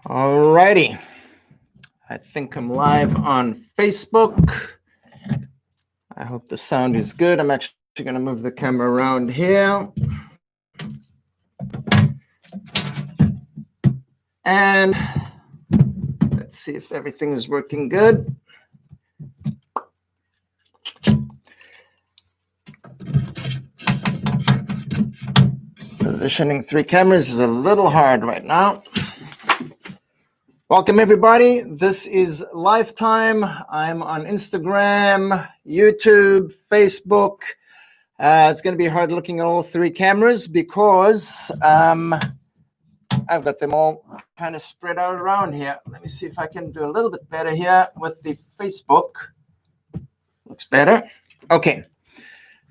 Alrighty, I think I'm live on Facebook. I hope the sound is good. I'm actually going to move the camera around here. And let's see if everything is working good. Positioning three cameras is a little hard right now. Welcome, everybody. This is Lifetime. I'm on Instagram, YouTube, Facebook. It's going to be hard looking at all three cameras because I've got them all kind of spread out around here. Let me see if I can do a little bit better here with the Facebook. Looks better. Okay.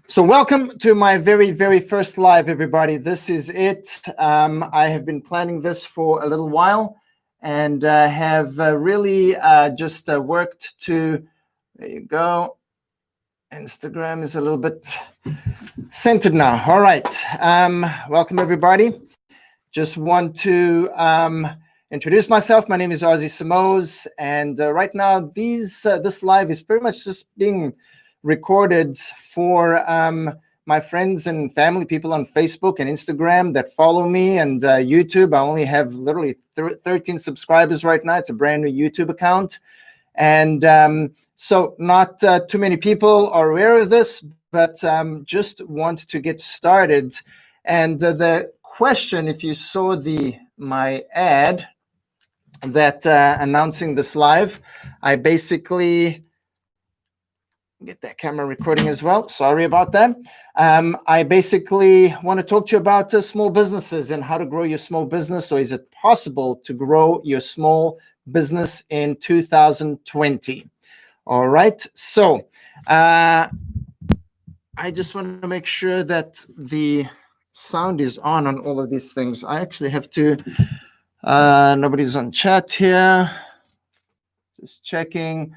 So welcome to my very, very first live, everybody. This is it. I have been planning this for a little while and have really just worked to, there you go. Instagram is a little bit centered now. All right. Welcome, everybody. Just want to introduce myself. My name is Ozzy Simoes, and right now this live is pretty much just being recorded for my friends and family, people on Facebook and Instagram that follow me, and YouTube. I only have literally 13 subscribers right now. It's a brand new YouTube account, and so not too many people are aware of this, but just want to get started. And the question, if you saw my ad that announcing this live, I basically get that camera recording as well. Sorry about that. I basically want to talk to you about small businesses and how to grow your small business. So is it possible to grow your small business in 2020? All right. So I just want to make sure that the sound is on all of these things. I actually have to, nobody's on chat here. Just checking.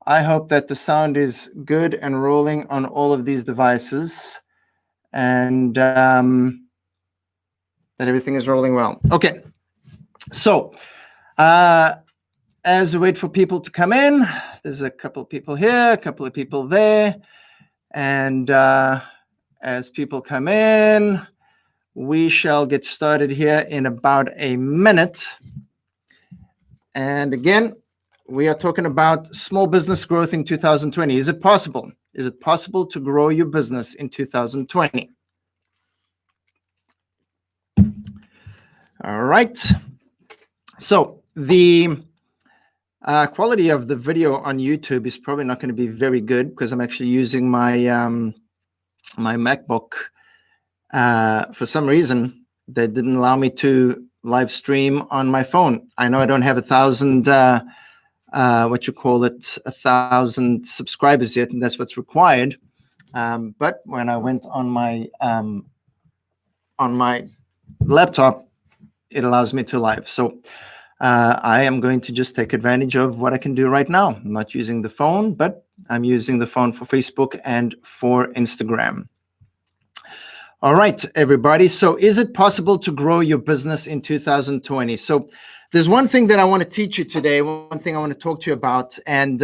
I hope that the sound is good and rolling on all of these devices and that everything is rolling well. Okay. So as we wait for people to come in, there's a couple of people here, a couple of people there. And as people come in, we shall get started here in about a minute. And again, we are talking about small business growth in 2020. Is it possible? Is it possible to grow your business in 2020? All right. So the quality of the video on YouTube is probably not going to be very good because I'm actually using my my MacBook. For some reason, they didn't allow me to live stream on my phone. I know I don't have 1,000, 1,000 subscribers yet, and that's what's required. But when I went on my laptop, it allows me to live. So I am going to just take advantage of what I can do right now. I'm not using the phone, but I'm using the phone for Facebook and for Instagram. All right, everybody. So is it possible to grow your business in 2020? So there's one thing that I want to teach you today, one thing I want to talk to you about. And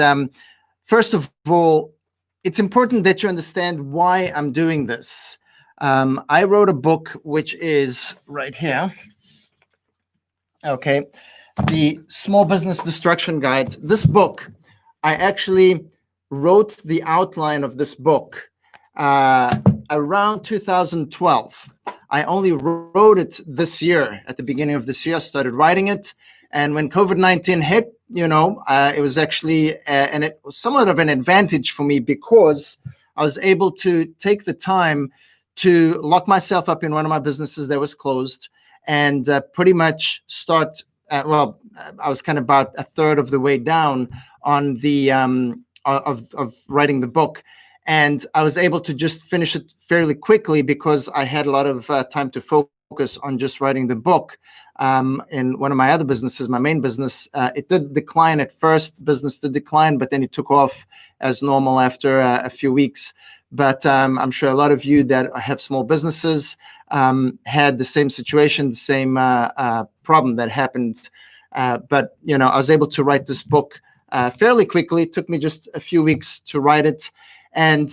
first of all, it's important that you understand why I'm doing this. I wrote a book, which is right here. Okay, the Small Business Destruction Guide. This book, I actually wrote the outline of this book around 2012. I only wrote it this year. At the beginning of this year, I started writing it. And when COVID-19 hit, it was actually and it was somewhat of an advantage for me because I was able to take the time to lock myself up in one of my businesses that was closed and pretty much start. I was kind of about a third of the way down on the of writing the book. And I was able to just finish it fairly quickly because I had a lot of time to focus on just writing the book. In one of my other businesses, my main business, it did decline at first. Business did decline, but then it took off as normal after a few weeks. But I'm sure a lot of you that have small businesses had the same situation, the same problem that happened But I was able to write this book fairly quickly. It took me just a few weeks to write it. And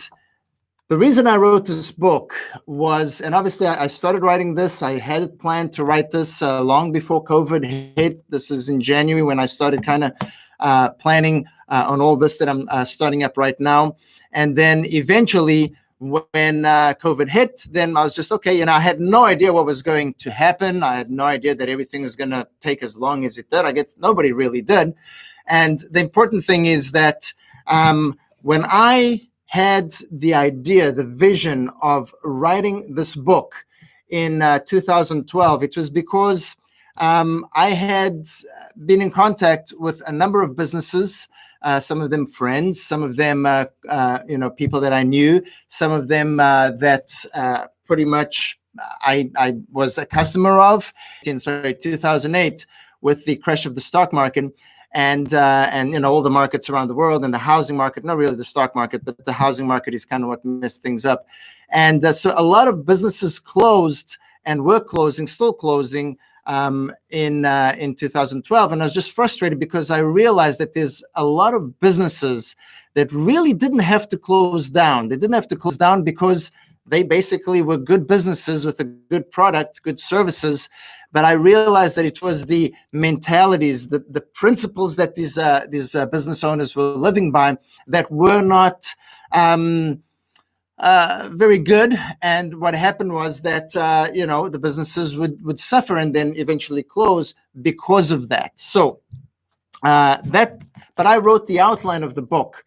the reason I wrote this book was, and obviously I started writing this, I had planned to write this long before COVID hit. This is in January when I started kind of planning on all this that I'm starting up right now. And then eventually when COVID hit, then I was just, okay, I had no idea what was going to happen. I had no idea that everything was going to take as long as it did. I guess nobody really did. And the important thing is that when I had the idea, the vision of writing this book in 2012, it was because I had been in contact with a number of businesses, some of them friends, some of them people that I knew, some of them that pretty much I was a customer of in 2008 with the crash of the stock market. And all the markets around the world, and the housing market, not really the stock market, but the housing market is kind of what messed things up. And so a lot of businesses closed and were closing, still closing in 2012. And I was just frustrated because I realized that there's a lot of businesses that really didn't have to close down. They didn't have to close down because they basically were good businesses with a good product, good services. But I realized that it was the mentalities, the principles that these business owners were living by that were not very good. And what happened was that the businesses would suffer and then eventually close because of that. So but I wrote the outline of the book.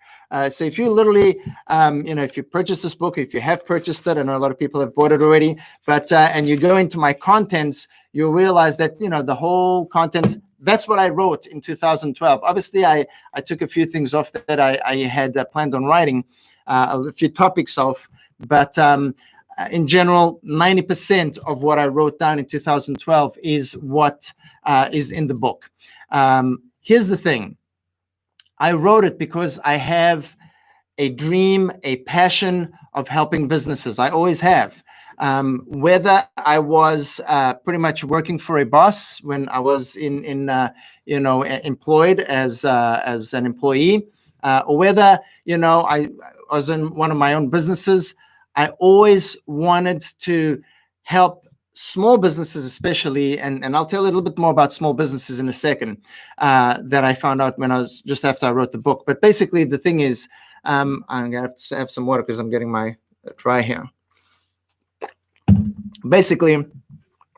So if you literally, if you purchase this book, if you have purchased it, I know a lot of people have bought it already, but and you go into my contents, you'll realize that, the whole contents, that's what I wrote in 2012. Obviously, I took a few things off that I had planned on writing, a few topics off, but in general, 90% of what I wrote down in 2012 is what is in the book. Here's the thing. I wrote it because I have a dream, a passion of helping businesses. I always have. Whether I was pretty much working for a boss when I was employed as an employee, or whether I was in one of my own businesses, I always wanted to help small businesses, especially, and I'll tell you a little bit more about small businesses in a second, that I found out when I was just after I wrote the book. But basically, the thing is, I'm gonna have to have some water because I'm getting my dry here. Basically,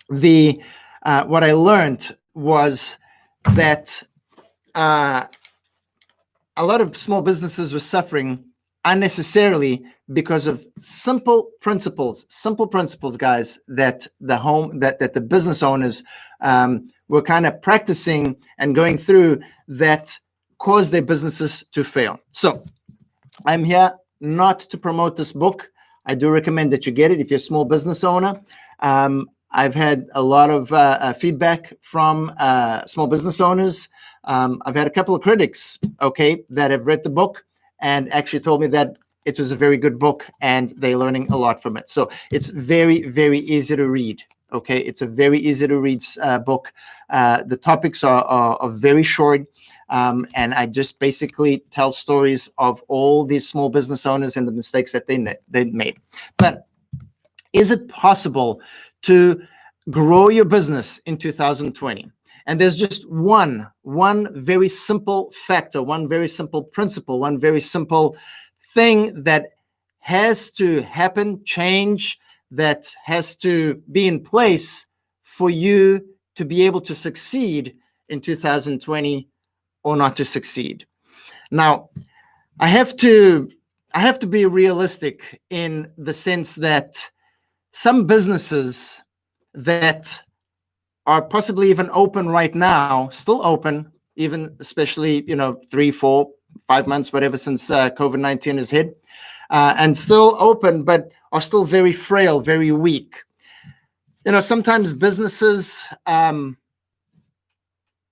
what I learned was that a lot of small businesses were suffering unnecessarily because of simple principles, guys, that the business owners were kind of practicing and going through that caused their businesses to fail. So I'm here not to promote this book. I do recommend that you get it if you're a small business owner. I've had a lot of feedback from small business owners. I've had a couple of critics, that have read the book and actually told me that it was a very good book and they're learning a lot from it. So it's very, very easy to read. It's a very easy to read book. The topics are very short. And I just basically tell stories of all these small business owners and the mistakes that they made. But is it possible to grow your business in 2020? And there's just one very simple factor, one very simple principle, one very simple thing that has to happen, change, that has to be in place for you to be able to succeed in 2020 or not to succeed. Now, I have to be realistic in the sense that some businesses that are possibly even open right now, still open, even especially, 3, 4, 5 months, whatever, since COVID-19 has hit, and still open, but are still very frail, very weak. Sometimes businesses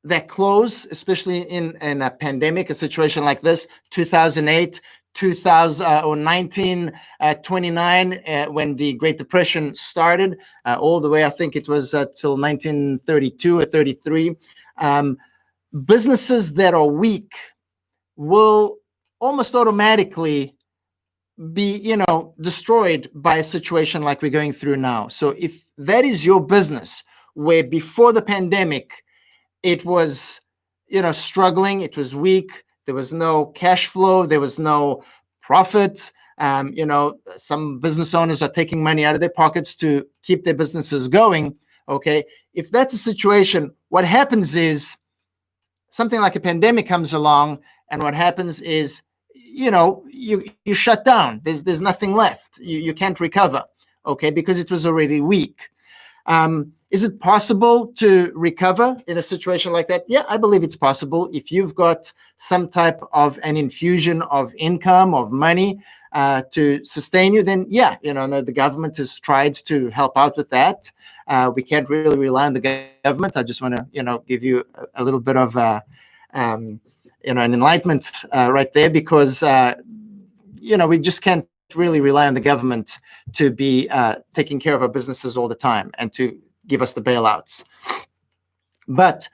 that close, especially in a pandemic, a situation like this, 2008, 2000 or 1929, when the Great Depression started, all the way, I think it was till 1932 or 33. businesses that are weak will almost automatically be, destroyed by a situation like we're going through now. So if that is your business, where before the pandemic it was, struggling, it was weak, there was no cash flow, there was no profit. Some business owners are taking money out of their pockets to keep their businesses going. Okay, if that's a situation, what happens is something like a pandemic comes along, and what happens is, you shut down. There's nothing left. You can't recover, okay, because it was already weak. Is it possible to recover in a situation like that? Yeah, I believe it's possible. If you've got some type of an infusion of income, of money to sustain you, then yeah, the government has tried to help out with that. We can't really rely on the government. I just want to, give you a little bit of, an enlightenment right there, because, we just can't really rely on the government to be taking care of our businesses all the time and to give us the bailouts. But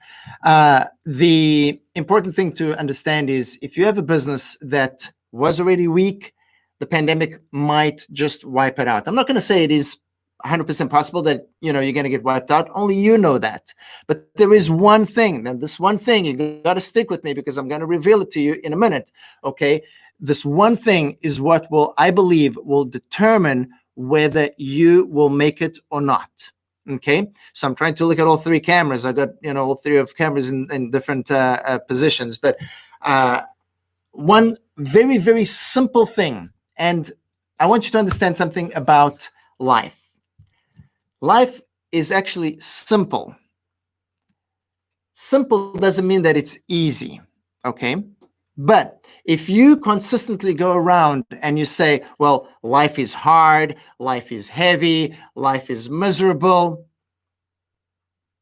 the important thing to understand is, if you have a business that was already weak, the pandemic might just wipe it out. I'm not going to say it is 100% possible that you're going to get wiped out. Only you know that. But there is one thing, and this one thing, you got to stick with me, because I'm going to reveal it to you in a minute. Okay, this one thing is what I believe will determine whether you will make it or not. Okay, so I'm trying to look at all three cameras. I got all three of cameras in different positions, but one very, very simple thing, and I want you to understand something about life. Life is actually simple. Simple doesn't mean that it's easy, okay? But if you consistently go around and you say, well, life is hard, life is heavy, life is miserable,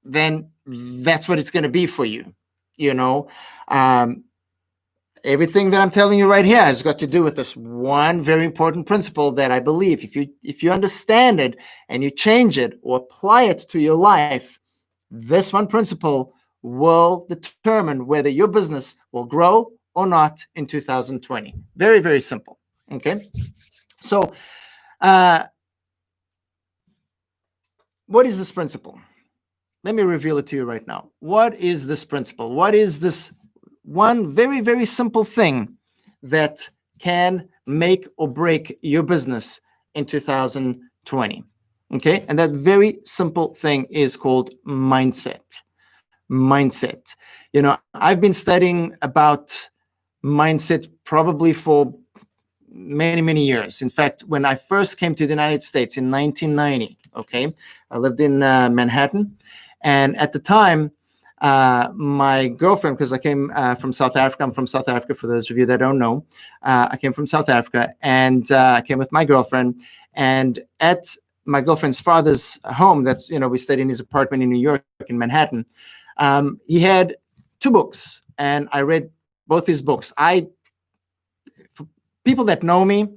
then that's what it's going to be for you. Everything that I'm telling you right here has got to do with this one very important principle that I believe if you understand it and you change it or apply it to your life, this one principle will determine whether your business will grow or not in 2020. Very, very simple. Okay. So, what is this principle? Let me reveal it to you right now. What is this principle? What is this one very, very simple thing that can make or break your business in 2020? Okay. And that very simple thing is called mindset. Mindset. I've been studying about mindset probably for many, many years. In fact, when I first came to the United States in 1990, okay, I lived in Manhattan. And at the time, my girlfriend, because I came from South Africa, I'm from South Africa, for those of you that don't know, I came from South Africa, and I came with my girlfriend, and at my girlfriend's father's home, that's, we stayed in his apartment in New York, in Manhattan, he had two books, and I read both his books. People that know me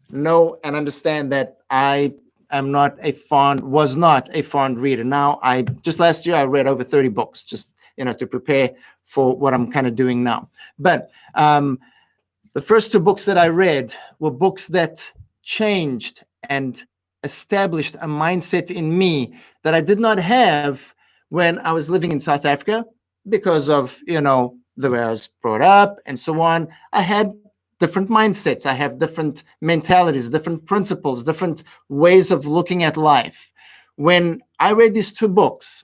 know and understand that I was not a fond reader. Now, just last year, I read over 30 books, just, to prepare for what I'm kind of doing now. But the first two books that I read were books that changed and established a mindset in me that I did not have when I was living in South Africa, because of, the way I was brought up and so on. I had different mindsets. I have different mentalities, different principles, different ways of looking at life. When I read these two books,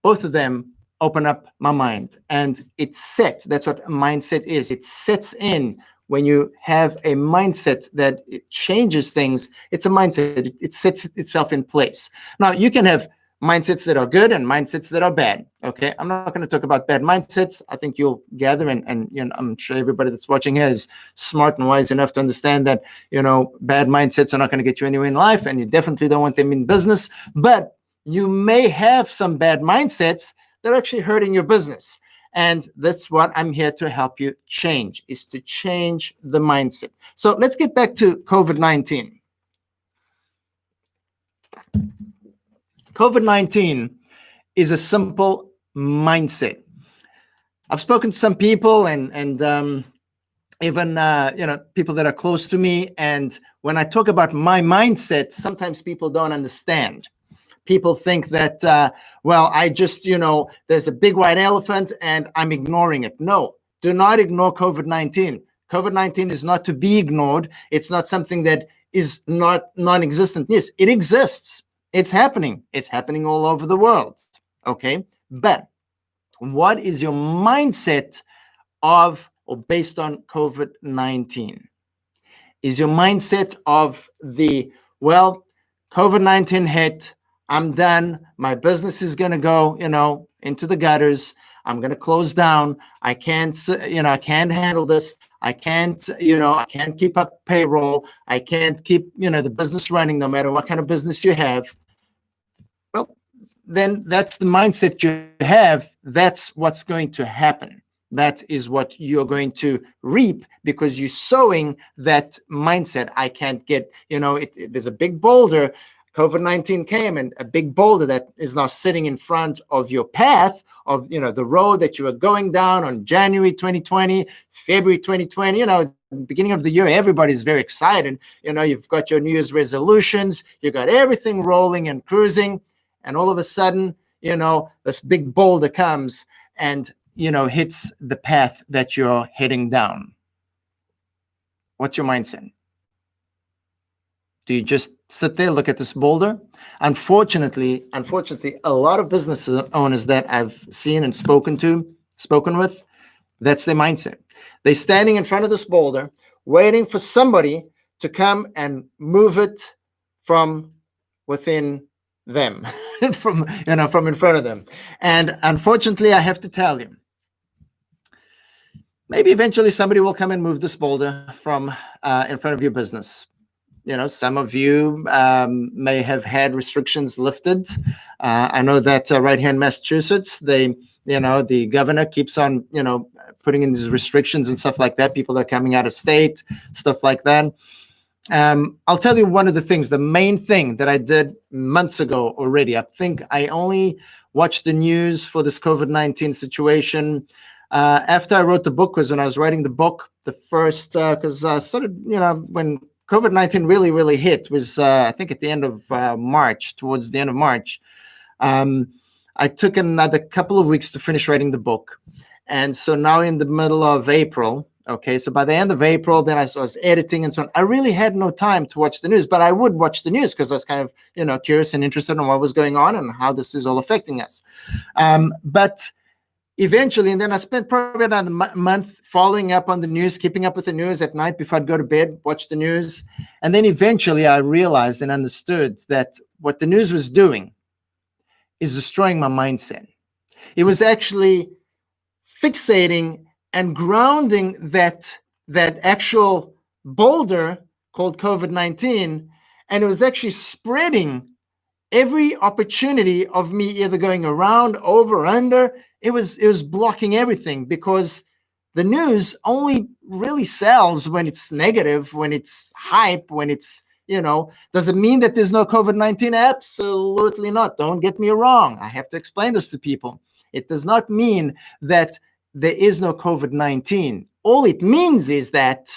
both of them open up my mind, and that's what a mindset is. It sets in when you have a mindset that it changes things. It's a mindset. It sets itself in place. Now, you can have mindsets that are good and mindsets that are bad. Okay, I'm not going to talk about bad mindsets. I think you'll gather, and I'm sure everybody that's watching here is smart and wise enough to understand that bad mindsets are not going to get you anywhere in life, and you definitely don't want them in business. But you may have some bad mindsets that are actually hurting your business, and that's what I'm here to help you change, is to change the mindset. So let's get back to COVID-19. COVID-19 is a simple mindset. I've spoken to some people and even people that are close to me, and when I talk about my mindset, sometimes people don't understand. People think that well, I just there's a big white elephant and I'm ignoring it. No, do not ignore COVID-19. COVID-19 is not to be ignored. It's not something that is not non-existent. Yes, it exists. It's happening. It's happening all over the world. Okay, but what is your mindset of or based on COVID-19? Is your mindset of the, well, COVID-19 hit, I'm done, my business is going to go, into the gutters, I'm going to close down, I can't handle this, I can't keep up payroll, I can't keep, the business running no matter what kind of business you have. Well, then that's the mindset you have. That's what's going to happen. That is what you're going to reap because you're sowing that mindset. I can't get, there's a big boulder. COVID-19 came, and a big boulder that is now sitting in front of your path of, the road that you were going down on January 2020, February 2020, beginning of the year, everybody's very excited. You've got your New Year's resolutions, you got everything rolling and cruising. And all of a sudden, this big boulder comes and, hits the path that you're heading down. What's your mindset? Do you just sit there, look at this boulder? Unfortunately, a lot of business owners that I've seen and spoken with, that's their mindset. They're standing in front of this boulder, waiting for somebody to come and move it from within them, from in front of them. And unfortunately, I have to tell you, maybe eventually somebody will come and move this boulder from in front of your business. Some of you may have had restrictions lifted. I know that right here in Massachusetts, the governor keeps on, putting in these restrictions and stuff like that. People are coming out of state, stuff like that. I'll tell you one of the things, the main thing that I did months ago already. I think I only watched the news for this COVID-19 situation after I wrote the book, because when I was writing the book, the first, because I started, when COVID-19 really, really hit was, I think at the end of March, towards the end of March. I took another couple of weeks to finish writing the book. And so now in the middle of April, okay, so by the end of April, then I was editing and so on. I really had no time to watch the news, but I would watch the news because I was kind of, curious and interested in what was going on and how this is all affecting us. But eventually, and then I spent probably about a month following up on the news, keeping up with the news at night before I'd go to bed, watch the news. And then eventually I realized and understood that what the news was doing is destroying my mindset. It was actually fixating and grounding that actual boulder called COVID-19, and it was actually spreading every opportunity of me either going around, over, under. It was blocking everything, because the news only really sells when it's negative, when it's hype, when it's, does it mean that there's no COVID-19? Absolutely not. Don't get me wrong. I have to explain this to people. It does not mean that there is no COVID-19. All it means is that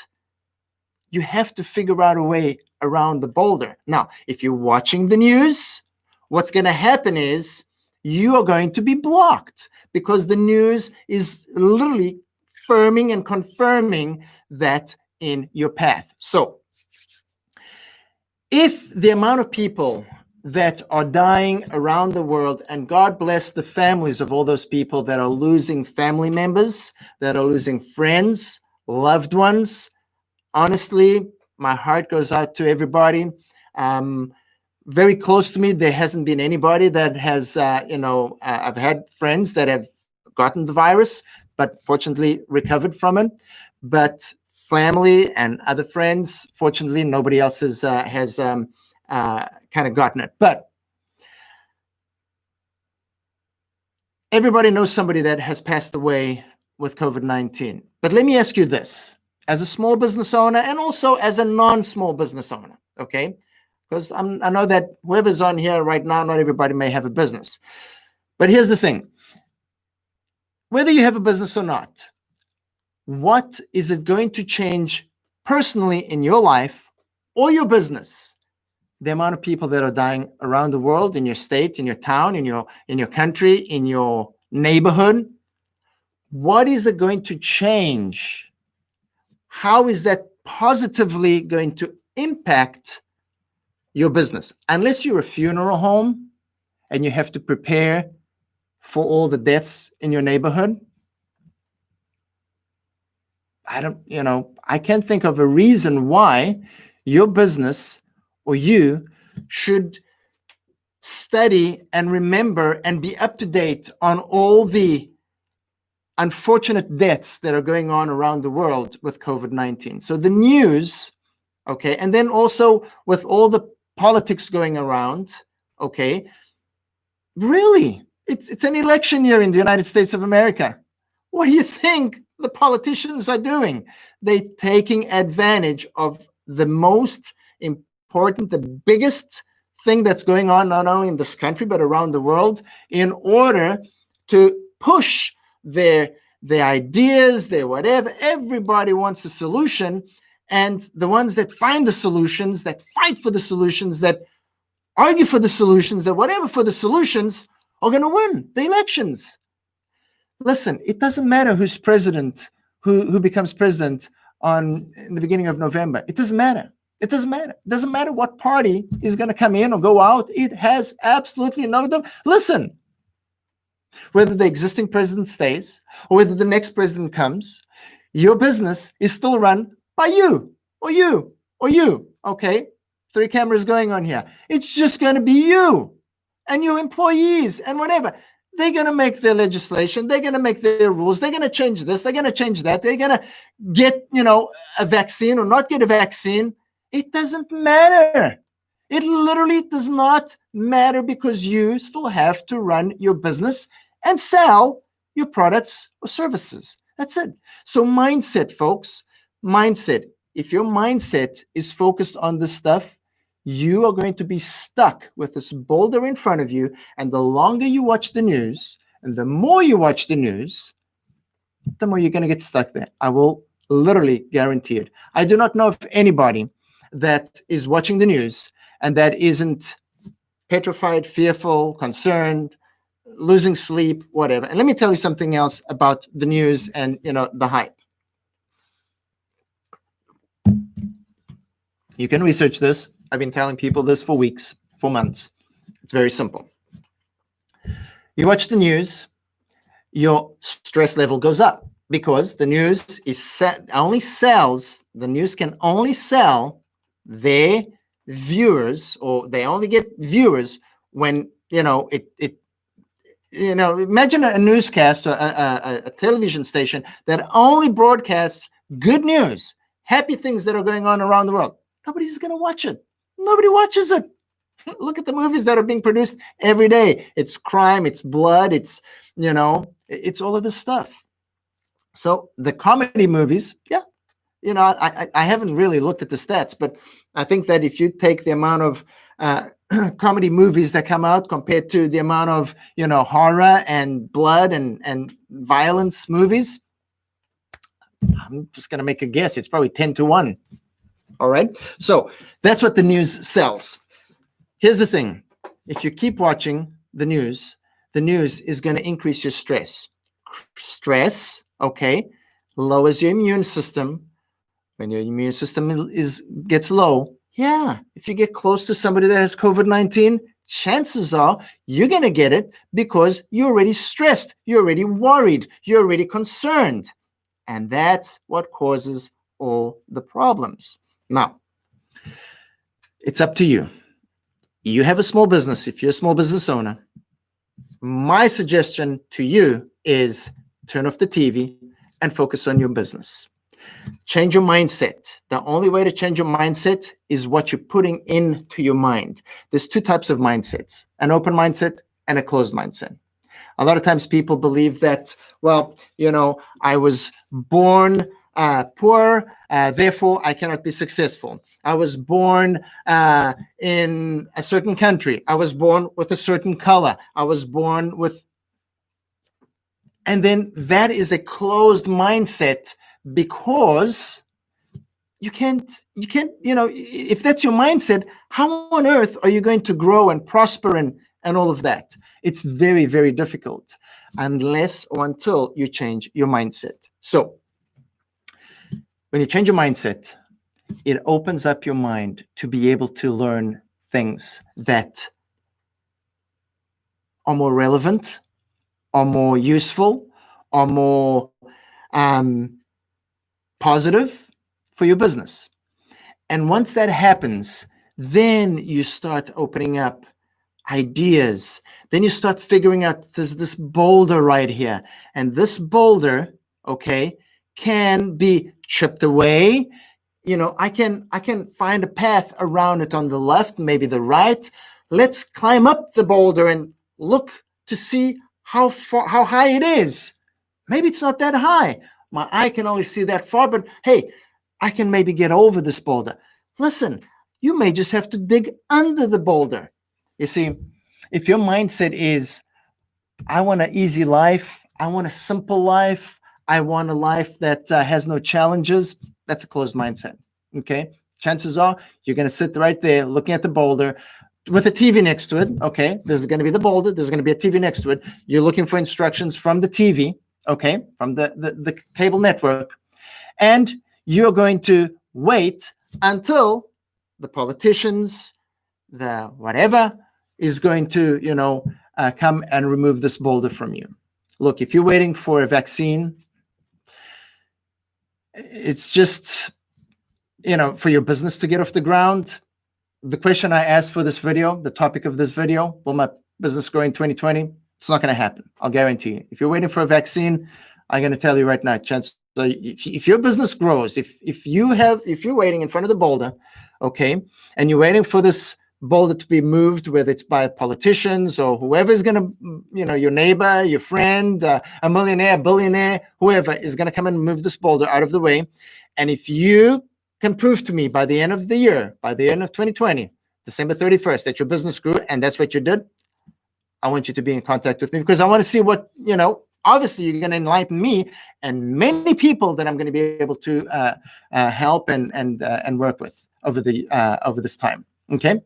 you have to figure out a way around the boulder. Now, if you're watching the news, what's going to happen is you are going to be blocked, because the news is literally firming and confirming that in your path. So if the amount of people that are dying around the world, and God bless the families of all those people that are losing family members, that are losing friends, loved ones, honestly, my heart goes out to everybody. Very close to me, there hasn't been anybody that has, I've had friends that have gotten the virus, but fortunately recovered from it. But family and other friends, fortunately, nobody else has kind of gotten it. But everybody knows somebody that has passed away with COVID-19. But let me ask you this, as a small business owner and also as a non-small business owner, okay? Because I know that whoever's on here right now, not everybody may have a business. But here's the thing. whether you have a business or not, what is it going to change personally in your life or your business? The amount of people that are dying around the world, in your state, in your town, in your country, in your neighborhood. What is it going to change? How is that positively going to impact your business? Unless you're a funeral home and you have to prepare for all the deaths in your neighborhood, I can't think of a reason why your business or you should study and remember and be up to date on all the unfortunate deaths that are going on around the world with COVID-19. So the news, okay, and then also with all the politics going around, okay, really, it's an election year in the United States of America. What do you think the politicians are doing? They're taking advantage of the most important, the biggest thing that's going on, not only in this country, but around the world, in order to push their ideas, their whatever. Everybody wants a solution. And the ones that find the solutions, that fight for the solutions, that argue for the solutions, that whatever for the solutions, are going to win the elections. Listen, it doesn't matter who's president, who becomes president in the beginning of November. It doesn't matter. It doesn't matter. It doesn't matter what party is going to come in or go out. It has absolutely no. Listen, whether the existing president stays or whether the next president comes, your business is still run by you or you or you. Okay? 3 cameras going on here. It's just going to be you and your employees and whatever. They're going to make their legislation. They're going to make their rules. They're going to change this. They're going to change that. They're going to get, a vaccine or not get a vaccine. It doesn't matter. It literally does not matter because you still have to run your business and sell your products or services. That's it. So mindset, folks, mindset. If your mindset is focused on this stuff, you are going to be stuck with this boulder in front of you. And the longer you watch the news and the more you watch the news, the more you're going to get stuck there. I will literally guarantee it. I do not know of anybody that is watching the news and that isn't petrified, fearful, concerned, losing sleep, whatever. And let me tell you something else about the news and, the hype. You can research this. I've been telling people this for weeks, for months. It's very simple. You watch the news, your stress level goes up because the news the news can only sell their viewers, or they only get viewers when, imagine a newscast or a television station that only broadcasts good news, happy things that are going on around the world. Nobody's going to watch it. Nobody watches it. Look at the movies that are being produced every day. It's crime, it's blood, it's all of this stuff. So the comedy movies, yeah, I haven't really looked at the stats, but I think that if you take the amount of comedy movies that come out compared to the amount of, horror and blood and violence movies, I'm just going to make a guess. It's probably 10-1. All right. So that's what the news sells. Here's the thing. If you keep watching the news is going to increase your stress. Stress, okay, lowers your immune system. When your immune system gets low, yeah, if you get close to somebody that has COVID-19, chances are you're going to get it because you're already stressed. You're already worried. You're already concerned. And that's what causes all the problems. Now, it's up to you. You have a small business. If you're a small business owner, my suggestion to you is turn off the TV and focus on your business. Change your mindset. The only way to change your mindset is what you're putting into your mind. There's 2 types of mindsets, an open mindset and a closed mindset. A lot of times people believe that, well, I was born poor, therefore I cannot be successful. I was born in a certain country. I was born with a certain color. I was born with... And then that is a closed mindset, because you can't, if that's your mindset, how on earth are you going to grow and prosper and all of that? It's very, very difficult unless or until you change your mindset. So when you change your mindset, it opens up your mind to be able to learn things that are more relevant, are more useful, are more positive for your business. And once that happens, then you start opening up ideas. Then you start figuring out there's this boulder right here. And this boulder, okay, can be chipped away. I can find a path around it on the left, maybe the right. Let's climb up the boulder and look to see how high it is. Maybe it's not that high. My eye can only see that far, but hey, I can maybe get over this boulder. Listen, you may just have to dig under the boulder. You see, if your mindset is, I want an easy life, I want a simple life, I want a life that has no challenges, that's a closed mindset, okay? Chances are you're going to sit right there looking at the boulder with a TV next to it, okay? This is going to be the boulder. There's going to be a TV next to it. You're looking for instructions from the TV, okay, from the cable network, and you're going to wait until the politicians, the whatever, is going to, come and remove this boulder from you. Look, if you're waiting for a vaccine, it's just, for your business to get off the ground. The question I asked for this video, the topic of this video, will my business grow in 2020? It's not going to happen. I'll guarantee you. If you're waiting for a vaccine, I'm going to tell you right now, chance. So if your business grows, if you're waiting in front of the boulder, okay, and you're waiting for this boulder to be moved, whether it's by politicians or whoever is going to, your neighbor, your friend, a millionaire, a billionaire, whoever is going to come and move this boulder out of the way. And if you can prove to me by the end of the year, by the end of 2020, December 31st, that your business grew and that's what you did, I want you to be in contact with me, because I want to see what, obviously you're going to enlighten me and many people that I'm going to be able to help and work with over this time. Okay.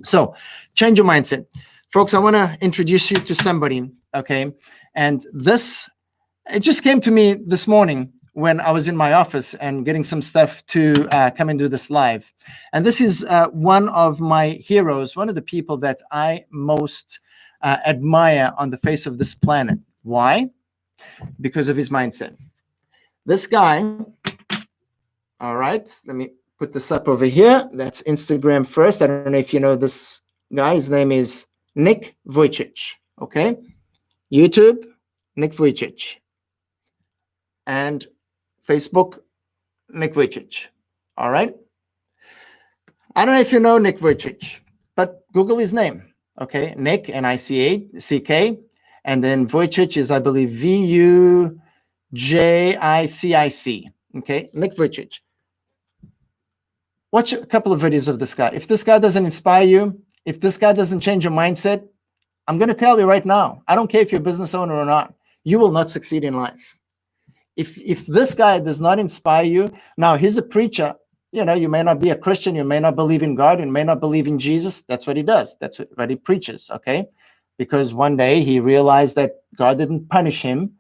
So change your mindset, folks. I want to introduce you to somebody. Okay. And it just came to me this morning when I was in my office and getting some stuff to come and do this live. And this is one of my heroes, one of the people that I most admire on the face of this planet. Why? Because of his mindset. This guy, all right, let me put this up over here. That's Instagram first. I don't know if you know this guy. His name is Nick Vujicic, okay? YouTube, Nick Vujicic. And Facebook, Nick Vujicic, all right? I don't know if you know Nick Vujicic, but Google his name, okay? Nick, N-I-C-A-C-K, and then Vujicic is, I believe, V-U-J-I-C-I-C, okay? Nick Vujicic. Watch a couple of videos of this guy. If this guy doesn't inspire you, if this guy doesn't change your mindset, I'm going to tell you right now, I don't care if you're a business owner or not, you will not succeed in life. If this guy does not inspire you, now he's a preacher, you may not be a Christian, you may not believe in God, you may not believe in Jesus. That's what he does. That's what he preaches, okay? Because one day he realized that God didn't punish him.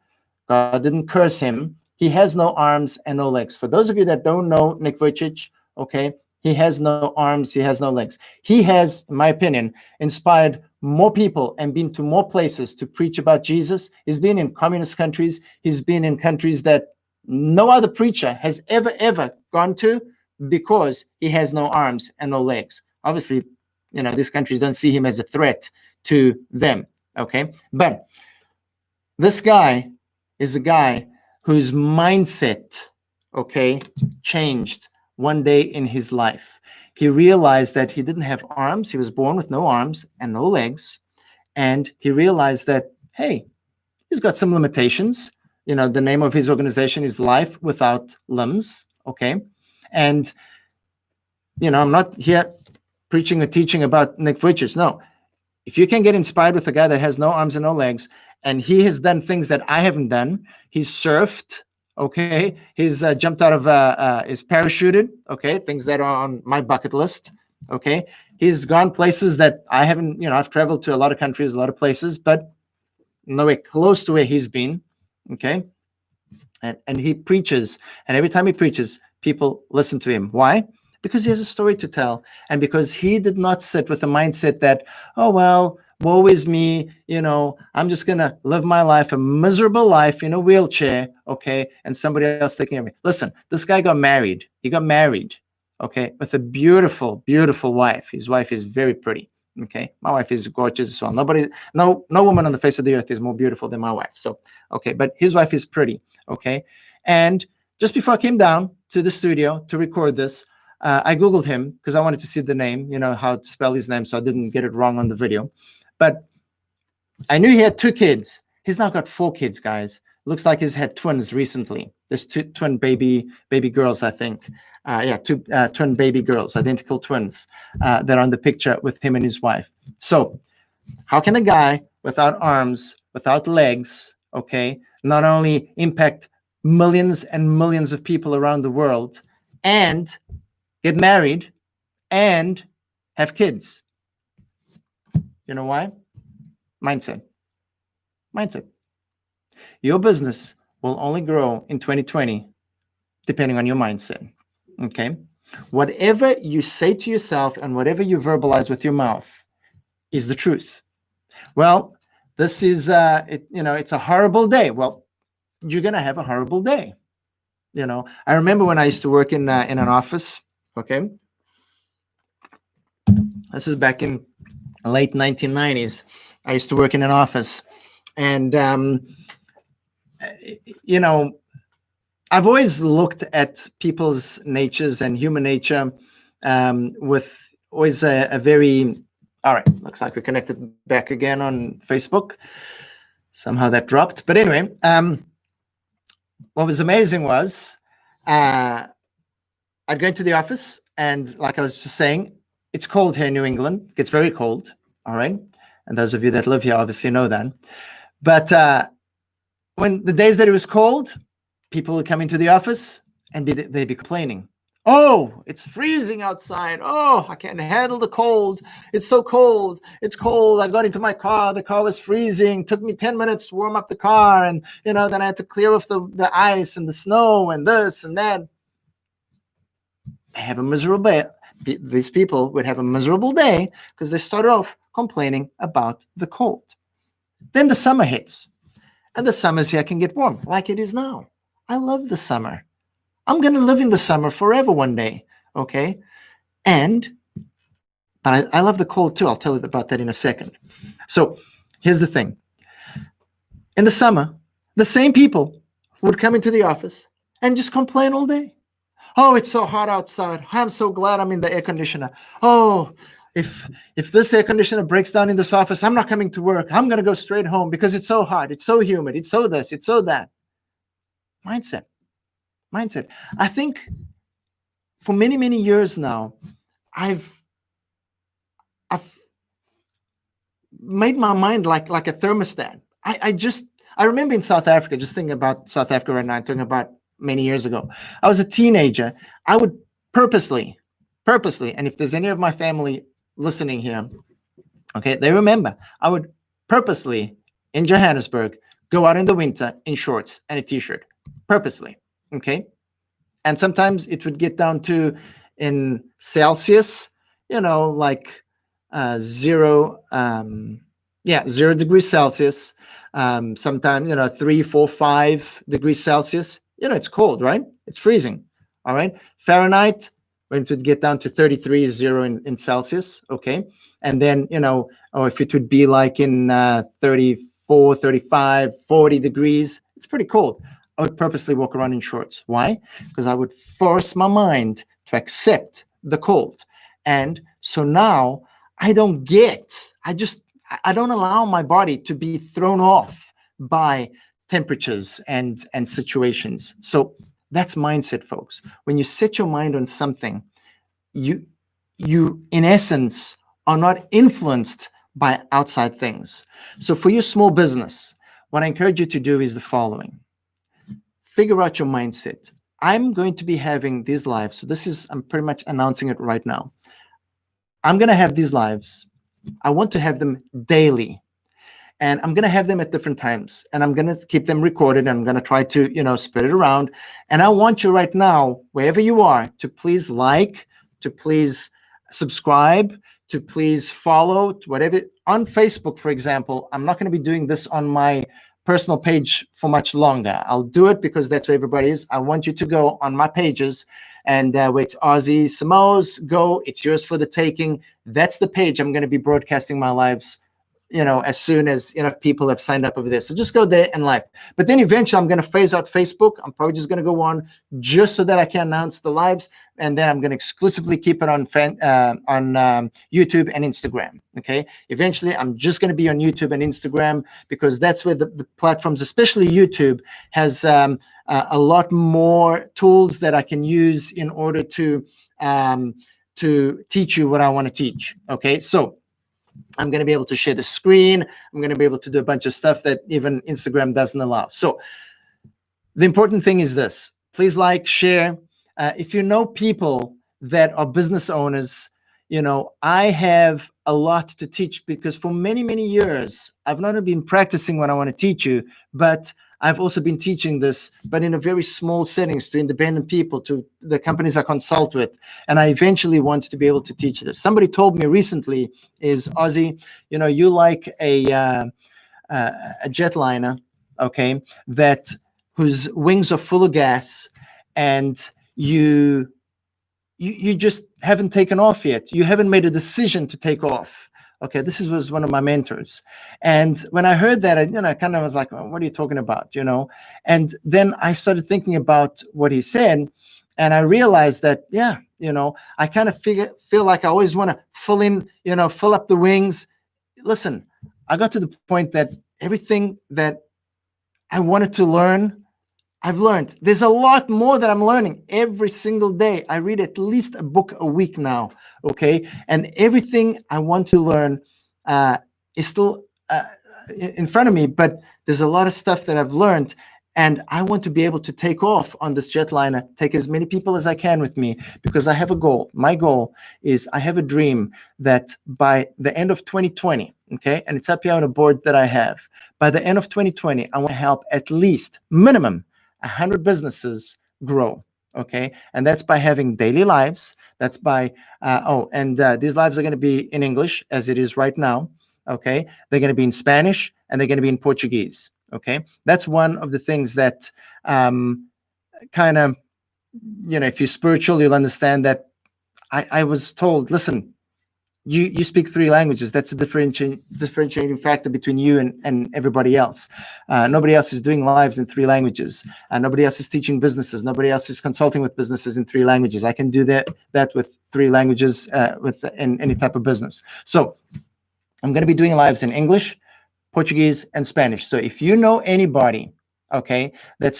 God didn't curse him. He has no arms and no legs. For those of you that don't know Nick Vujicic, okay, he has no arms, he has no legs. He has, in my opinion, inspired more people and been to more places to preach about Jesus. He's been in communist countries. He's been in countries that no other preacher has ever gone to, because he has no arms and no legs. Obviously, these countries don't see him as a threat to them, okay? But this guy is a guy whose mindset, okay, changed one day in his life. He realized that he didn't have arms. He was born with no arms and no legs. And he realized that, hey, he's got some limitations. The name of his organization is Life Without Limbs, okay? And, I'm not here preaching or teaching about Nick Vujicic. No. If you can get inspired with a guy that has no arms and no legs, and he has done things that I haven't done. He's surfed, okay? He's jumped out of, he's parachuted, okay? Things that are on my bucket list, okay? He's gone places that I haven't, I've traveled to a lot of countries, a lot of places, but nowhere close to where he's been, okay? And he preaches, and every time he preaches, people listen to him. Why? Because he has a story to tell, and because he did not sit with the mindset that, oh, well, woe is me, I'm just going to live my life, a miserable life in a wheelchair, okay, and somebody else taking care of me. Listen, this guy got married. He got married, okay, with a beautiful, beautiful wife. His wife is very pretty, okay. My wife is gorgeous as well. No woman on the face of the earth is more beautiful than my wife. So, okay, but his wife is pretty, okay. And just before I came down to the studio to record this, I Googled him because I wanted to see the name, how to spell his name, so I didn't get it wrong on the video. But I knew he had 2 kids. He's now got 4 kids, guys. Looks like he's had twins recently. There's 2 twin baby girls, I think. 2 twin baby girls, identical twins, that are on the picture with him and his wife. So how can a guy without arms, without legs, okay, not only impact millions and millions of people around the world and get married and have kids? You know why? Mindset. Your business will only grow in 2020 depending on your mindset, okay? Whatever you say to yourself and whatever you verbalize with your mouth is the truth. Well, this is, it's a horrible day. Well, you're going to have a horrible day. I remember when I used to work in an office, okay? This is back in late 1990s. I used to work in an office, and I've always looked at people's natures and human nature with always a very, all right, looks like we're connected back again on Facebook. Somehow that dropped. But anyway, what was amazing was I'd go into the office, and like I was just saying, it's cold here in New England. It gets very cold, all right? And those of you that live here obviously know that. But when the days that it was cold, people would come into the office and they'd be complaining. Oh, it's freezing outside. Oh, I can't handle the cold. It's so cold. It's cold. I got into my car. The car was freezing. Took me 10 minutes to warm up the car. And, then I had to clear off the ice and the snow and this and that. They have a miserable day. These people would have a miserable day because they started off complaining about the cold. Then the summer hits. And the summers here can get warm like it is now. I love the summer. I'm going to live in the summer forever one day, okay? But I love the cold too. I'll tell you about that in a second. So here's the thing. In the summer, the same people would come into the office and just complain all day. Oh, it's so hot outside. I'm so glad I'm in the air conditioner. Oh, if this air conditioner breaks down in this office, I'm not coming to work. I'm going to go straight home because it's so hot. It's so humid. It's so this. It's so that. Mindset. I think for many, many years now, I've made my mind like a thermostat. I remember in South Africa, just thinking about South Africa right now, I'm talking about many years ago. I was a teenager. I would purposely, and if there's any of my family listening here, okay, they remember, I would purposely in Johannesburg go out in the winter in shorts and a t-shirt, purposely, okay? And sometimes it would get down to in Celsius, like 0 degrees Celsius, sometimes, 3, 4, 5 degrees Celsius. It's cold, right? It's freezing, all right? Fahrenheit, when it would get down to 33, 0 in Celsius, okay? And then, if it would be like in 34, 35, 40 degrees, it's pretty cold. I would purposely walk around in shorts. Why? Because I would force my mind to accept the cold. And so now I don't allow my body to be thrown off by temperatures and situations. So that's mindset, folks. When you set your mind on something, you in essence are not influenced by outside things. So for your small business, what I encourage you to do is the following. Figure out your mindset. I'm going to be having these lives. So I'm pretty much announcing it right now. I'm going to have these lives. I want to have them daily. And I'm going to have them at different times. And I'm going to keep them recorded. And I'm going to try to, spread it around. And I want you right now, wherever you are, to please like, to please subscribe, to please follow, whatever. On Facebook, for example, I'm not going to be doing this on my personal page for much longer. I'll do it because that's where everybody is. I want you to go on my pages, and where it's Ozzy Samos, go. It's yours for the taking. That's the page I'm going to be broadcasting my lives, as soon as enough people have signed up over there. So just go there and live. But then eventually I'm going to phase out Facebook. I'm probably just going to go on just so that I can announce the lives. And then I'm going to exclusively keep it on YouTube and Instagram. Okay. Eventually I'm just going to be on YouTube and Instagram because that's where the platforms, especially YouTube, has a lot more tools that I can use in order to teach you what I want to teach. Okay. So I'm going to be able to share the screen. I'm going to be able to do a bunch of stuff that even Instagram doesn't allow. So the important thing is this. Please like, share. If you know people that are business owners, I have a lot to teach because for many, many years, I've not only been practicing what I want to teach you, but I've also been teaching this, but in a very small settings to independent people, to the companies I consult with. And I eventually wanted to be able to teach this. Somebody told me recently is, Ozzy, you like a jetliner, okay, whose wings are full of gas, and you just haven't taken off yet. You haven't made a decision to take off. Okay, this was one of my mentors. And when I heard that, I kind of was like, oh, what are you talking about? And then I started thinking about what he said. And I realized that, I kind of feel like I always want to fill up the wings. Listen, I got to the point that everything that I wanted to learn, I've learned. There's a lot more that I'm learning every single day. I read at least a book a week now, okay? And everything I want to learn is still in front of me, but there's a lot of stuff that I've learned, and I want to be able to take off on this jetliner, take as many people as I can with me, because I have a goal. My goal is I have a dream that by the end of 2020, okay, and it's up here on a board that I have, by the end of 2020, I want to help at least minimum 100 businesses grow, okay? And that's by having daily lives. That's by, these lives are going to be in English, as it is right now, okay? They're going to be in Spanish, and they're going to be in Portuguese, okay? That's one of the things that kind of, if you're spiritual, you'll understand that I was told, listen, you speak 3 languages. That's a differentiating factor between you and everybody else. Nobody else is doing lives in 3 languages. Nobody else is teaching businesses. Nobody else is consulting with businesses in 3 languages. I can do that with 3 languages in any type of business. So I'm going to be doing lives in English, Portuguese, and Spanish. So if you know anybody, okay, that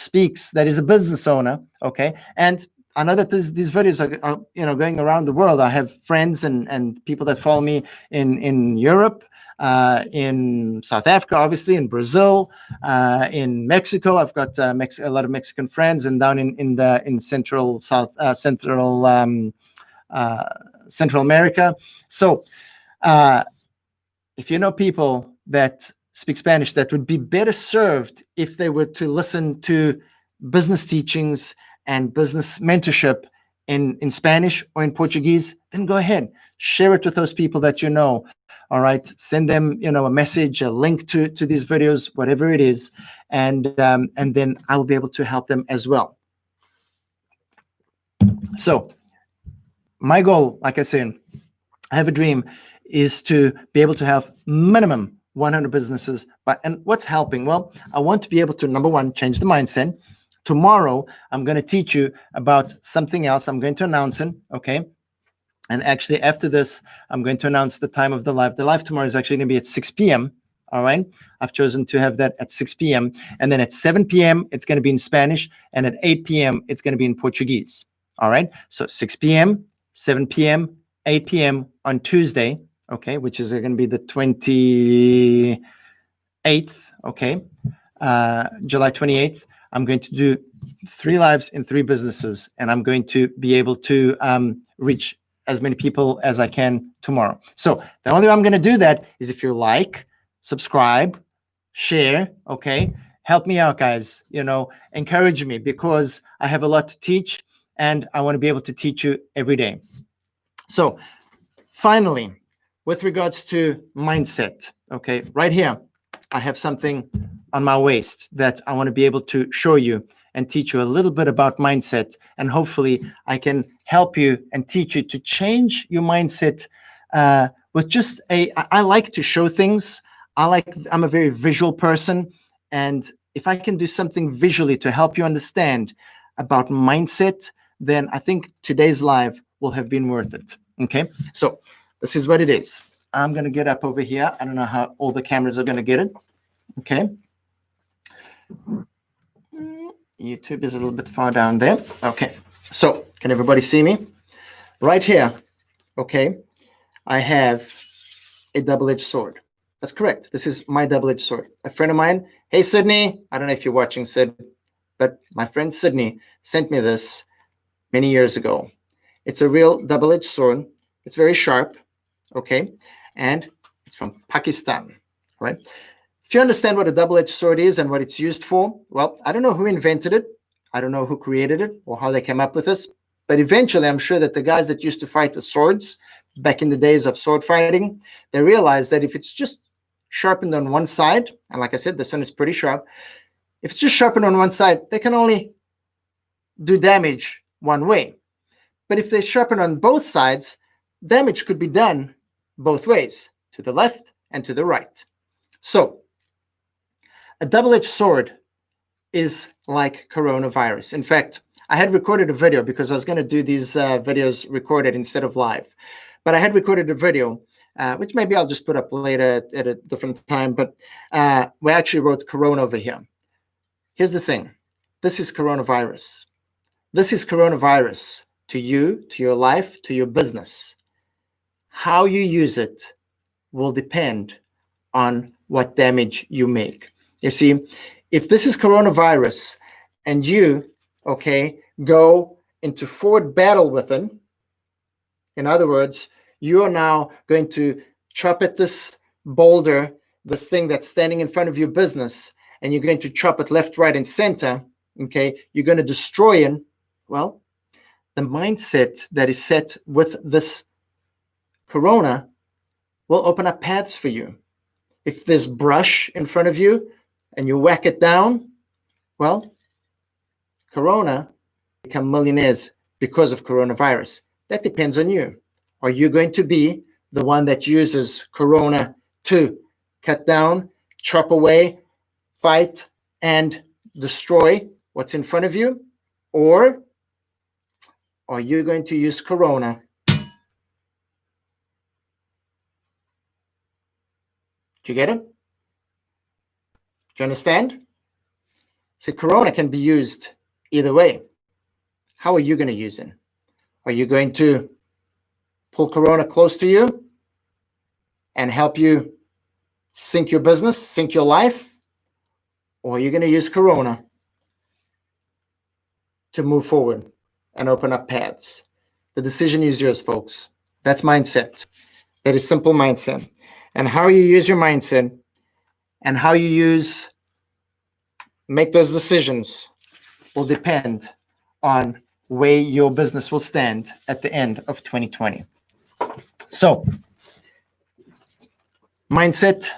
is a business owner, okay, and I know that these videos are going around the world. I have friends and people that follow me in Europe, in South Africa, obviously, in Brazil, in Mexico. I've got a lot of Mexican friends, and down in Central America. So if you know people that speak Spanish that would be better served if they were to listen to business teachings and business mentorship in Spanish or in Portuguese, then go ahead, share it with those people that you know. All right, send them, a message, a link to these videos, whatever it is, and then I will be able to help them as well. So my goal, like I said, I have a dream, is to be able to have minimum 100 businesses. And what's helping? Well, I want to be able to, number one, change the mindset. Tomorrow, I'm going to teach you about something else. I'm going to announce it, okay? And actually, after this, I'm going to announce the time of the live. The live tomorrow is actually going to be at 6 p.m., all right? I've chosen to have that at 6 p.m. And then at 7 p.m., it's going to be in Spanish. And at 8 p.m., it's going to be in Portuguese, all right? So 6 p.m., 7 p.m., 8 p.m. on Tuesday, okay, which is going to be the 28th 8th, okay, July 28th, I'm going to do 3 lives in 3 businesses, and I'm going to be able to reach as many people as I can tomorrow. So the only way I'm going to do that is if you like, subscribe, share, okay? Help me out, guys, encourage me, because I have a lot to teach and I want to be able to teach you every day. So finally, with regards to mindset, okay, right here, I have something on my waist that I want to be able to show you and teach you a little bit about mindset. And hopefully I can help you and teach you to change your mindset with just I like to show things. I'm a very visual person. And if I can do something visually to help you understand about mindset, then I think today's live will have been worth it. Okay, so this is what it is. I'm going to get up over here. I don't know how all the cameras are going to get it. Okay. YouTube is a little bit far down there. Okay, so can everybody see me? Right here, okay, I have a double-edged sword. That's correct. This is my double-edged sword. A friend of mine, hey, Sydney, I don't know if you're watching, Sid, but my friend Sydney sent me this many years ago. It's a real double-edged sword. It's very sharp, okay, and it's from Pakistan, right? If you understand what a double-edged sword is and what it's used for, well, I don't know who invented it. I don't know who created it or how they came up with this. But eventually, I'm sure that the guys that used to fight with swords back in the days of sword fighting, they realized that if it's just sharpened on one side, and like I said, this one is pretty sharp. If it's just sharpened on one side, they can only do damage one way. But if they sharpen on both sides, damage could be done both ways, to the left and to the right. So, a double-edged sword is like coronavirus. In fact, I had recorded a video because I was going to do these videos recorded instead of live. But I had recorded a video, which maybe I'll just put up later at a different time. But we actually wrote corona over here. Here's the thing. This is coronavirus. This is coronavirus to you, to your life, to your business. How you use it will depend on what damage you make. You see, if this is coronavirus and you, okay, go into forward battle with it, in other words, you are now going to chop at this boulder, this thing that's standing in front of your business, and you're going to chop it left, right, and center, okay, you're going to destroy it. Well, the mindset that is set with this corona will open up paths for you. If there's brush in front of you and you whack it down, well, corona become millionaires because of coronavirus. That depends on you. Are you going to be the one that uses corona to cut down, chop away, fight, and destroy what's in front of you? Or are you going to use corona do you get it? Do you understand? See, corona can be used either way. How are you going to use it? Are you going to pull corona close to you and help you sink your business, sink your life? Or are you going to use corona to move forward and open up paths? The decision is yours, folks. That's mindset. That is simple mindset. And how you use your mindset and how you make those decisions will depend on where your business will stand at the end of 2020. So, mindset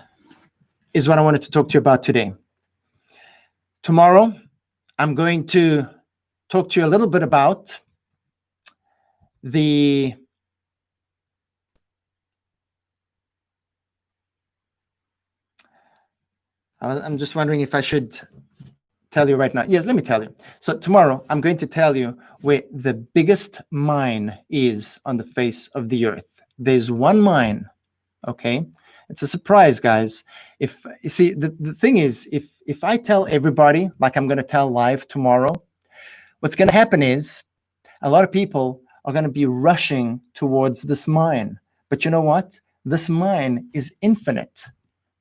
is what I wanted to talk to you about today. Tomorrow, I'm going to talk to you a little bit about I'm just wondering if I should tell you right now. Yes, let me tell you. So tomorrow, I'm going to tell you where the biggest mine is on the face of the earth. There's one mine, okay? It's a surprise, guys. If you see, the thing is, if I tell everybody, like I'm going to tell live tomorrow, what's going to happen is a lot of people are going to be rushing towards this mine. But you know what? This mine is infinite.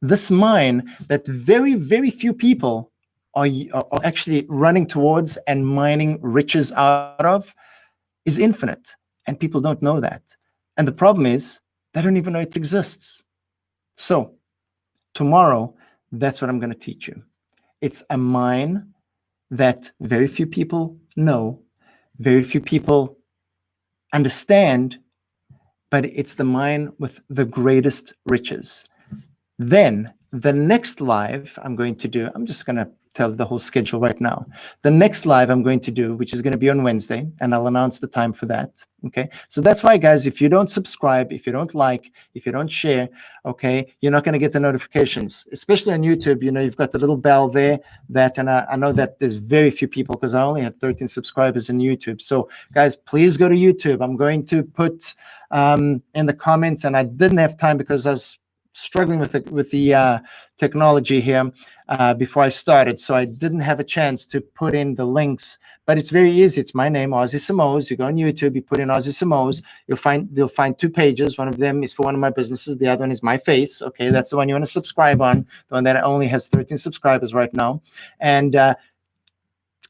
This mine that very, very few people are actually running towards and mining riches out of is infinite. And people don't know that. And the problem is they don't even know it exists. So tomorrow, that's what I'm going to teach you. It's a mine that very few people know, very few people understand, but it's the mine with the greatest riches. Then the next live I'm going to do, I'm just going to tell the whole schedule right now. The next live I'm going to do, which is going to be on Wednesday, and I'll announce the time for that. Okay. So that's why, guys, if you don't subscribe, if you don't like, if you don't share, okay, you're not going to get the notifications, especially on YouTube. You know, you've got the little bell there that, and I know that there's very few people because I only have 13 subscribers in YouTube. So guys, please go to YouTube. I'm going to put in the comments, and I didn't have time because I was struggling with the technology here before I started, so I didn't have a chance to put in the links. But it's very easy. It's my name, Ozzie Simoes. You go on YouTube, you put in Ozzie Simoes. You'll find two pages. One of them is for one of my businesses. The other one is my face. Okay, that's the one you want to subscribe on. The one that only has 13 subscribers right now, and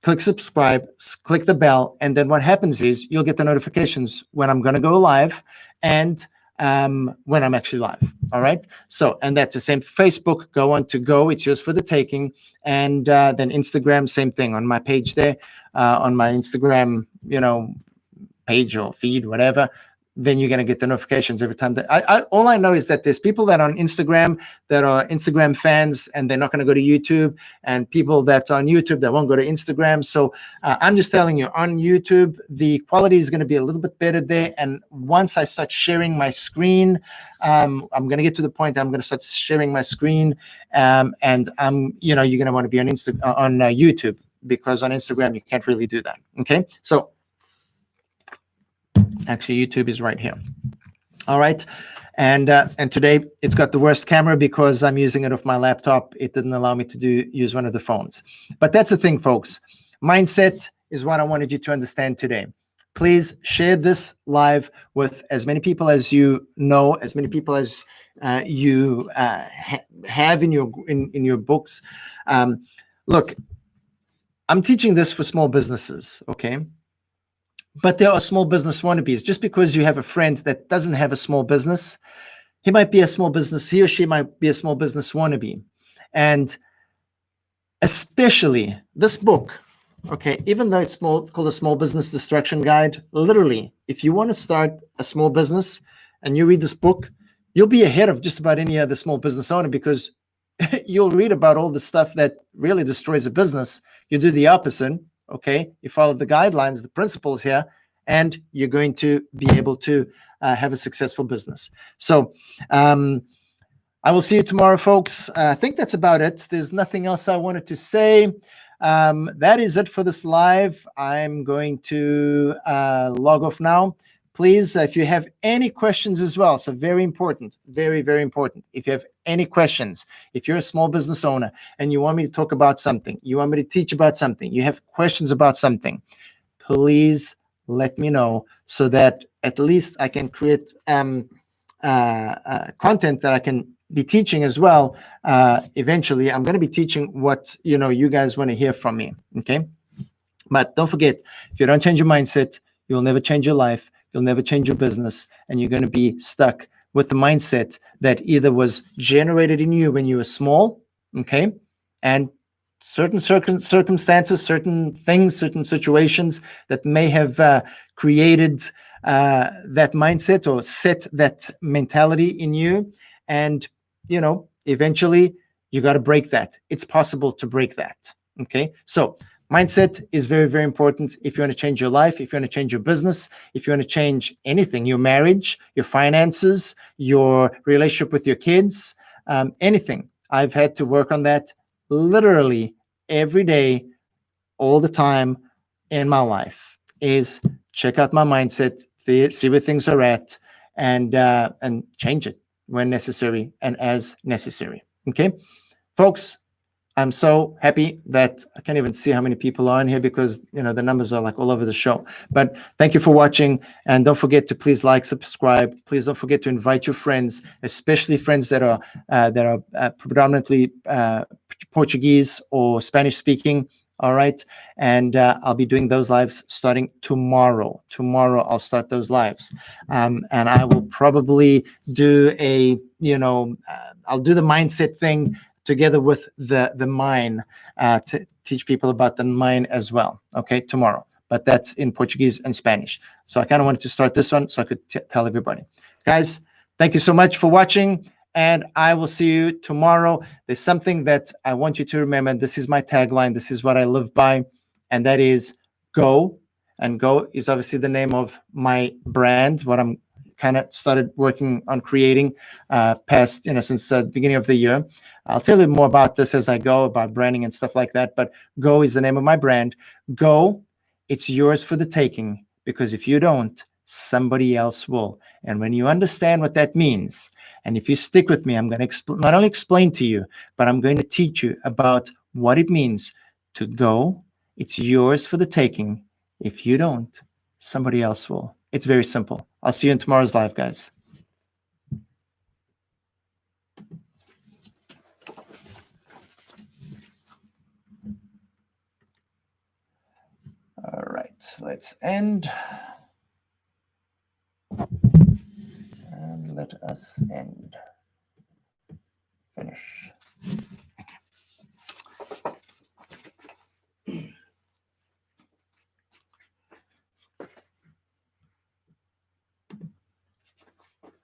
click subscribe, click the bell, and then what happens is you'll get the notifications when I'm going to go live and when I'm actually live. All right. So, and that's the same. Facebook, go on to go. It's just for the taking. And then Instagram, same thing on my page there, on my Instagram, page or feed, whatever. Then you're going to get the notifications every time that all I know is that there's people that are on Instagram that are Instagram fans and they're not going to go to YouTube, and people that are on YouTube that won't go to Instagram. So I'm just telling you, on YouTube, the quality is going to be a little bit better there. And once I start sharing my screen, I'm going to get to the point that I'm going to start sharing my screen. And you're going to want to be on YouTube, because on Instagram, you can't really do that. Okay. So actually, YouTube is right here. All right. And today it's got the worst camera because I'm using it off my laptop. It didn't allow me to use one of the phones. But that's the thing, folks. Mindset is what I wanted you to understand today. Please share this live with as many people as you know, as many people as you have in your books. Look, I'm teaching this for small businesses, okay? But there are small business wannabes. Just because you have a friend that doesn't have a small business, he or she might be a small business wannabe. And especially this book, okay, even though it's called a Small Business Destruction Guide, literally, if you want to start a small business and you read this book, you'll be ahead of just about any other small business owner, because you'll read about all the stuff that really destroys a business. You do the opposite. Okay, you follow the guidelines, the principles here, and you're going to be able to have a successful business. So I will see you tomorrow, folks. I think that's about it. There's nothing else I wanted to say. That is it for this live. I'm going to log off now. Please, if you have any questions as well, so very important, very, very important. If you have any questions, if you're a small business owner and you want me to talk about something, you want me to teach about something, you have questions about something, please let me know so that at least I can create content that I can be teaching as well. Eventually, I'm going to be teaching what you guys want to hear from me. Okay, but don't forget, if you don't change your mindset, you'll never change your life. You'll never change your business, and you're going to be stuck with the mindset that either was generated in you when you were small, okay, and certain circumstances, certain things, certain situations that may have created that mindset or set that mentality in you. And, eventually you got to break that. It's possible to break that, okay? So mindset is very, very important if you want to change your life, if you want to change your business, if you want to change anything, your marriage, your finances, your relationship with your kids, anything. I've had to work on that literally every day, all the time in my life, is check out my mindset, see where things are at, and change it when necessary and as necessary. Okay, folks, I'm so happy that I can't even see how many people are in here because the numbers are like all over the show. But thank you for watching, and don't forget to please like, subscribe. Please don't forget to invite your friends, especially friends that are predominantly Portuguese or Spanish speaking. All right, and I'll be doing those lives starting tomorrow. Tomorrow I'll start those lives, and I will probably do I'll do the mindset thing together with the mine to teach people about the mine as well. Okay, tomorrow, but that's in Portuguese and Spanish. So I kind of wanted to start this one so I could tell everybody. Guys, thank you so much for watching, and I will see you tomorrow. There's something that I want you to remember. This is my tagline. This is what I live by, and that is go. And go is obviously the name of my brand, what I'm kind of started working on creating past, since the beginning of the year. I'll tell you more about this as I go, about branding and stuff like that. But Go is the name of my brand. Go, it's yours for the taking, because if you don't, somebody else will. And when you understand what that means, and if you stick with me, I'm going to not only explain to you, but I'm going to teach you about what it means to go. It's yours for the taking. If you don't, somebody else will. It's very simple. I'll see you in tomorrow's live, guys. All right, let's end. And let us end. Finish.